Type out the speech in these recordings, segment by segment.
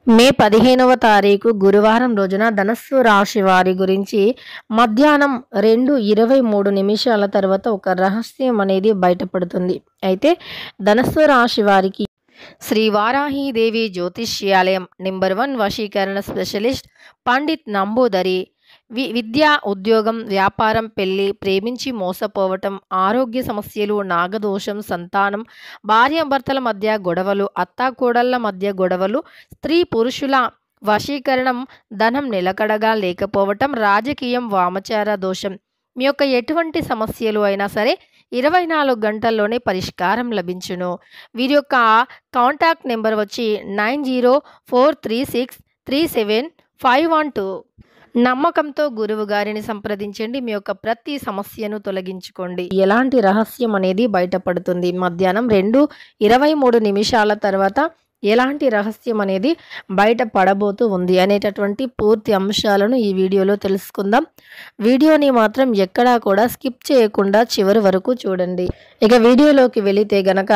మే 15వ తారీఖు గురువారం రోజున ధనస్సు రాశి వారి గురించి మధ్యాహ్నం 2:23 తర్వాత ఒక రహస్యం అనేది బయటపడుతుంది. అయితే ధనస్సు రాశి వారికి శ్రీ వారాహీదేవి జ్యోతిష్యాలయం నెంబర్ 1 వశీకరణ స్పెషలిస్ట్ పండిత్ నంబూదరి విద్య, ఉద్యోగం, వ్యాపారం, పెళ్లి, ప్రేమించి మోసపోవటం, ఆరోగ్య సమస్యలు, నాగదోషం, సంతానం, భార్యాభర్తల మధ్య గొడవలు, అత్తాకోడళ్ల మధ్య గొడవలు, స్త్రీ పురుషుల వశీకరణం, ధనం నిలకడగా లేకపోవటం, రాజకీయం, వామచార దోషం, మీ యొక్క ఎటువంటి సమస్యలు అయినా సరే 24 గంటల్లోనే పరిష్కారం లభించును. వీరి యొక్క కాంటాక్ట్ నెంబర్ వచ్చి 9043637512. నమ్మకంతో గురువు గారిని సంప్రదించండి. మీ యొక్క ప్రతి సమస్యను తొలగించుకోండి. ఎలాంటి రహస్యం అనేది బయటపడుతుంది. మధ్యాహ్నం 2:23 తర్వాత ఎలాంటి రహస్యం అనేది బయటపడబోతూ ఉంది అనేటటువంటి పూర్తి అంశాలను ఈ వీడియోలో తెలుసుకుందాం. వీడియోని మాత్రం ఎక్కడా కూడా స్కిప్ చేయకుండా చివరి వరకు చూడండి. ఇక వీడియోలోకి వెళితే గనక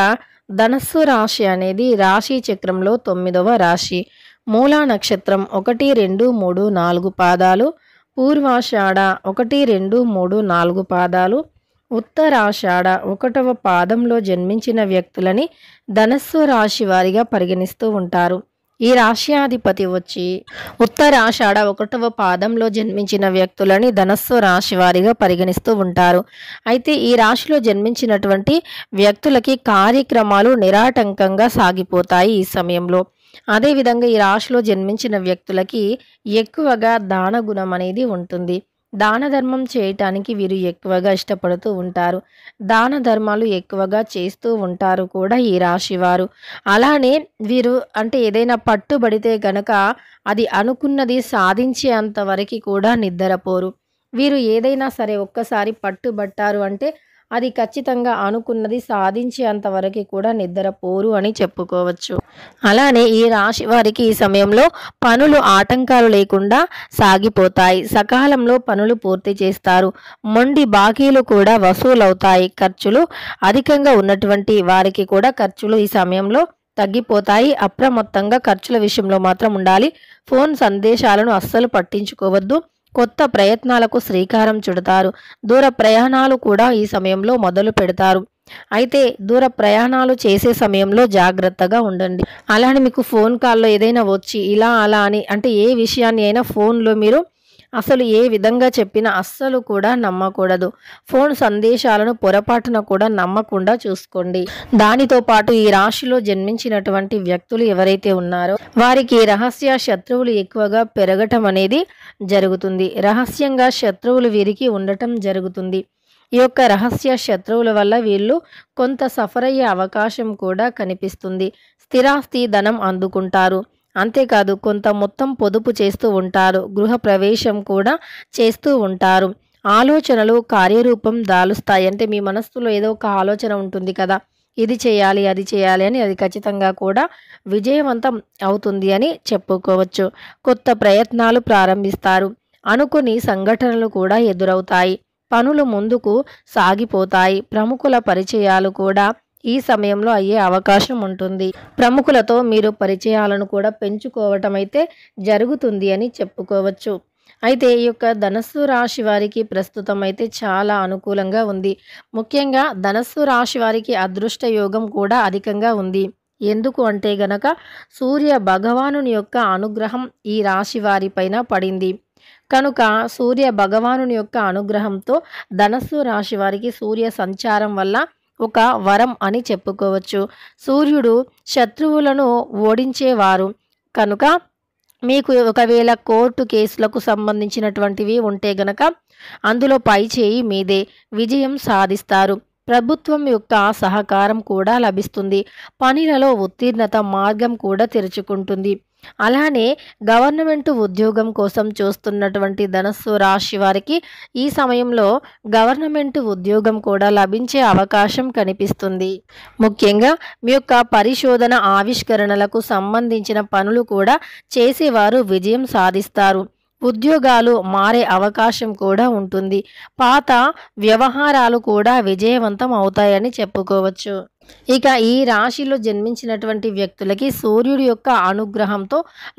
ధనస్సు రాశి అనేది రాశి చక్రంలో 9వ రాశి. మూలా నక్షత్రం 1, 2, 3, 4 పాదాలు, పూర్వాషాఢ 1, 2, 3, 4 పాదాలు, ఉత్తరాషాఢ 1వ పాదంలో జన్మించిన వ్యక్తులని ధనస్సు రాశి వారిగా పరిగణిస్తూ ఉంటారు. ఈ రాశ్యాధిపతి వచ్చి ఉత్తరాషాఢ 1వ పాదంలో జన్మించిన వ్యక్తులని ధనస్సు రాశి వారిగా పరిగణిస్తూ ఉంటారు. అయితే ఈ రాశిలో జన్మించినటువంటి వ్యక్తులకి కార్యక్రమాలు నిరాటంకంగా సాగిపోతాయి ఈ సమయంలో. అదేవిధంగా ఈ రాశిలో జన్మించిన వ్యక్తులకి ఎక్కువగా దాన గుణం అనేది ఉంటుంది. దాన ధర్మం చేయటానికి వీరు ఎక్కువగా ఇష్టపడుతూ ఉంటారు. దాన ధర్మాలు ఎక్కువగా చేస్తూ ఉంటారు కూడా ఈ రాశి వారు. అలానే వీరు ఏదైనా పట్టుబడితే గనక అది అనుకున్నది సాధించేంత వరకు కూడా నిద్రపోరు. వీరు ఏదైనా సరే ఒక్కసారి పట్టుబట్టారు అంటే అది ఖచ్చితంగా అనుకున్నది సాధించేంత వరకు కూడా నిద్రపోరు అని చెప్పుకోవచ్చు. అలానే ఈ రాశి వారికి ఈ సమయంలో పనులు ఆటంకాలు లేకుండా సాగిపోతాయి. సకాలంలో పనులు పూర్తి చేస్తారు. మొండి బాకీలు కూడా వసూలవుతాయి. ఖర్చులు అధికంగా ఉన్నటువంటి వారికి కూడా ఖర్చులు ఈ సమయంలో తగ్గిపోతాయి. అప్రమత్తంగా ఖర్చుల విషయంలో మాత్రం ఉండాలి. ఫోన్ సందేశాలను అస్సలు పట్టించుకోవద్దు. కొత్త ప్రయత్నాలకు శ్రీకారం చుడతారు. దూర ప్రయాణాలు కూడా ఈ సమయంలో మొదలు పెడతారు. అయితే దూర ప్రయాణాలు చేసే సమయంలో జాగ్రత్తగా ఉండండి. అలానే మీకు ఫోన్ కాల్లో ఏదైనా వచ్చి ఇలా అలా అని ఏ విషయాన్ని అయినా ఫోన్లో మీరు అసలు ఏ విధంగా చెప్పినా అస్సలు కూడా నమ్మకూడదు. ఫోన్ సందేశాలను పొరపాటున కూడా నమ్మకుండా చూసుకోండి. దానితో పాటు ఈ రాశిలో జన్మించినటువంటి వ్యక్తులు ఎవరైతే ఉన్నారో వారికి రహస్య శత్రువులు ఎక్కువగా పెరగటం అనేది జరుగుతుంది. రహస్యంగా శత్రువులు వీరికి ఉండటం జరుగుతుంది. ఈ యొక్క రహస్య శత్రువుల వల్ల వీళ్ళు కొంత సఫర్ అయ్యే అవకాశం కూడా కనిపిస్తుంది. స్థిరాస్తి ధనం అందుకుంటారు. అంతేకాదు కొంత మొత్తం పొదుపు చేస్తూ ఉంటారు. గృహ ప్రవేశం కూడా చేస్తూ ఉంటారు. ఆలోచనలు కార్యరూపం దాలుస్తాయి. మీ మనస్సులో ఏదో ఒక ఆలోచన ఉంటుంది కదా, ఇది చేయాలి అది చేయాలి అని, అది ఖచ్చితంగా కూడా విజయవంతం అవుతుంది అని చెప్పుకోవచ్చు. కొత్త ప్రయత్నాలు ప్రారంభిస్తారు. అనుకుని సంఘటనలు కూడా ఎదురవుతాయి. పనులు ముందుకు సాగిపోతాయి. ప్రముఖుల పరిచయాలు కూడా ఈ సమయంలో అయ్యే అవకాశం ఉంటుంది. ప్రముఖులతో మీరు పరిచయాలను కూడా పెంచుకోవటం అయితే జరుగుతుంది అని చెప్పుకోవచ్చు. అయితే ఈ యొక్క ధనస్సు రాశి వారికి ప్రస్తుతం అయితే చాలా అనుకూలంగా ఉంది. ముఖ్యంగా ధనస్సు రాశి వారికి అదృష్ట యోగం కూడా అధికంగా ఉంది. ఎందుకు అంటే గనక సూర్య భగవానుని యొక్క అనుగ్రహం ఈ రాశి వారి పైన పడింది కనుక సూర్య భగవానుని యొక్క అనుగ్రహంతో ధనస్సు రాశి వారికి సూర్య సంచారం వల్ల ఒక వరం అని చెప్పుకోవచ్చు. సూర్యుడు శత్రువులను ఓడించేవారు కనుక మీకు ఒకవేళ కోర్టు కేసులకు సంబంధించినటువంటివి ఉంటే గనక అందులో పై చేయి మీదే, విజయం సాధిస్తారు. ప్రభుత్వం యొక్క సహకారం కూడా లభిస్తుంది. పనులలో ఉత్తీర్ణత మార్గం కూడా తెరుచుకుంటుంది. అలానే గవర్నమెంట్ ఉద్యోగం కోసం చూస్తున్నటువంటి ధనస్సు రాశి వారికి ఈ సమయంలో గవర్నమెంట్ ఉద్యోగం కూడా లభించే అవకాశం కనిపిస్తుంది. ముఖ్యంగా మీ యొక్క పరిశోధన ఆవిష్కరణలకు సంబంధించిన పనులు కూడా చేసేవారు విజయం సాధిస్తారు. ఉద్యోగాలు మారే అవకాశం కూడా ఉంటుంది. పాత వ్యవహారాలు కూడా విజయవంతం అవుతాయని చెప్పుకోవచ్చు. ఇక ఈ రాశిలో జన్మించినటువంటి వ్యక్తులకి సూర్యుడి యొక్క అనుగ్రహంతో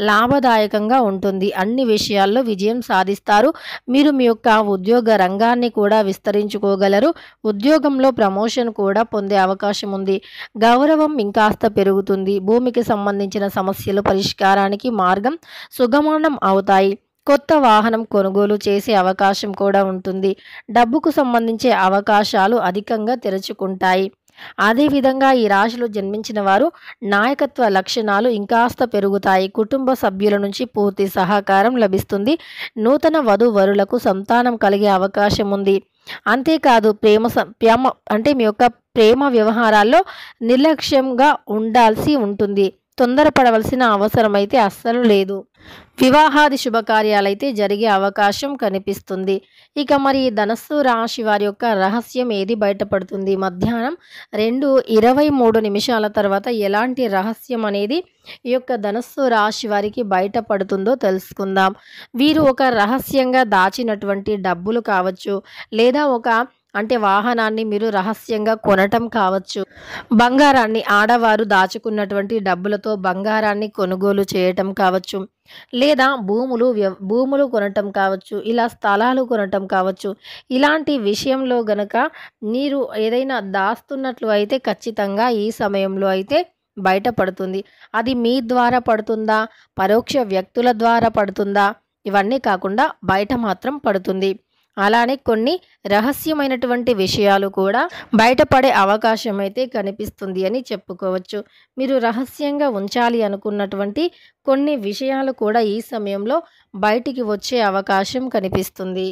లాభదాయకంగా ఉంటుంది. అన్ని విషయాల్లో విజయం సాధిస్తారు. మీరు మీ యొక్క ఉద్యోగ రంగాన్ని కూడా విస్తరించుకోగలరు. ఉద్యోగంలో ప్రమోషన్ కూడా పొందే అవకాశం ఉంది. గౌరవం ఇంకాస్త పెరుగుతుంది. భూమికి సంబంధించిన సమస్యలు పరిష్కారానికి మార్గం సుగమనం అవుతాయి. కొత్త వాహనం కొనుగోలు చేసే అవకాశం కూడా ఉంటుంది. డబ్బుకు సంబంధించే అవకాశాలు అధికంగా తెరుచుకుంటాయి. అదేవిధంగా ఈ రాశిలో జన్మించిన వారు నాయకత్వ లక్షణాలు ఇంకాస్త పెరుగుతాయి. కుటుంబ సభ్యుల నుంచి పూర్తి సహకారం లభిస్తుంది. నూతన వధూవరులకు సంతానం కలిగే అవకాశం ఉంది. అంతేకాదు మీ యొక్క ప్రేమ వ్యవహారాల్లో నిర్లక్ష్యంగా ఉండాల్సి ఉంటుంది. తొందరపడవలసిన అవసరం అయితే అస్సలు లేదు. వివాహాది శుభకార్యాలైతే జరిగే అవకాశం కనిపిస్తుంది. ఇక మరి ధనస్సు రాశి వారి యొక్క రహస్యం ఏది బయటపడుతుంది? మధ్యాహ్నం 2:23 తర్వాత ఎలాంటి రహస్యం అనేది ఈ యొక్క ధనస్సు రాశి వారికి బయటపడుతుందో తెలుసుకుందాం. వీరు ఒక రహస్యంగా దాచినటువంటి డబ్బులు కావచ్చు, లేదా వాహనాన్ని మీరు రహస్యంగా కొనటం కావచ్చు. బంగారాన్ని ఆడవారు దాచుకున్నటువంటి డబ్బులతో బంగారాన్ని కొనుగోలు చేయటం కావచ్చు, లేదా భూములు కొనటం కావచ్చు, ఇలా స్థలాలు కొనటం కావచ్చు. ఇలాంటి విషయంలో గనక మీరు ఏదైనా దాస్తున్నట్లు అయితే ఖచ్చితంగా ఈ సమయంలో అయితే బయటపడుతుంది. అది మీ ద్వారా పడుతుందా, పరోక్ష వ్యక్తుల ద్వారా పడుతుందా, ఇవన్నీ కాకుండా బయట మాత్రం పడుతుంది. అలానే కొన్ని రహస్యమైనటువంటి విషయాలు కూడా బయటపడే అవకాశం అయితే కనిపిస్తుంది అని చెప్పుకోవచ్చు. మీరు రహస్యంగా ఉంచాలి అనుకున్నటువంటి కొన్ని విషయాలు కూడా ఈ సమయంలో బయటికి వచ్చే అవకాశం కనిపిస్తుంది.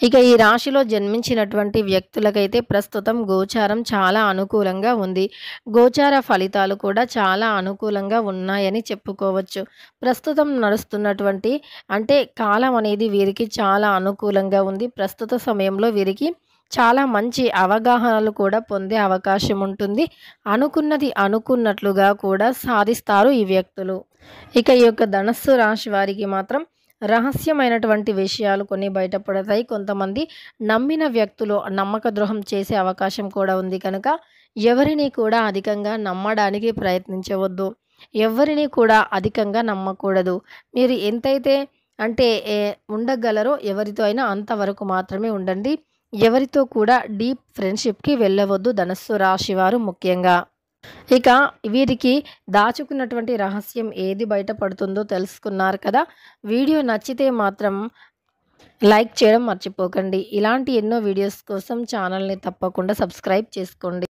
ఇక ఈ రాశిలో జన్మించినటువంటి వ్యక్తులకైతే ప్రస్తుతం గోచారం చాలా అనుకూలంగా ఉంది. గోచార ఫలితాలు కూడా చాలా అనుకూలంగా ఉన్నాయని చెప్పుకోవచ్చు. ప్రస్తుతం నడుస్తున్నటువంటి కాలం అనేది వీరికి చాలా అనుకూలంగా ఉంది. ప్రస్తుత సమయంలో వీరికి చాలా మంచి అవగాహనలు కూడా పొందే అవకాశం ఉంటుంది. అనుకున్నది అనుకున్నట్లుగా కూడా సాధిస్తారు ఈ వ్యక్తులు. ఇక ఈ యొక్క ధనస్సు రాశి వారికి మాత్రం రహస్యమైనటువంటి విషయాలు కొన్ని బయటపడతాయి. కొంతమంది నమ్మిన వ్యక్తులు నమ్మక ద్రోహం చేసే అవకాశం కూడా ఉంది కనుక ఎవరిని కూడా అధికంగా నమ్మడానికి ప్రయత్నించవద్దు. ఎవరిని కూడా అధికంగా నమ్మకూడదు. మీరు ఎంతైతే ఉండగలరో ఎవరితో అయినా అంతవరకు మాత్రమే ఉండండి. ఎవరితో కూడా డీప్ ఫ్రెండ్షిప్కి వెళ్ళవద్దు ధనస్సు రాశి వారు ముఖ్యంగా. ఇక వీరికి దాచుకున్నటువంటి రహస్యం ఏది బయటపడుతుందో తెలుసుకున్నారు కదా. వీడియో నచ్చితే మాత్రం లైక్ చేయడం మర్చిపోకండి. ఇలాంటి ఎన్నో వీడియోస్ కోసం ఛానల్ని తప్పకుండా సబ్స్క్రైబ్ చేసుకోండి.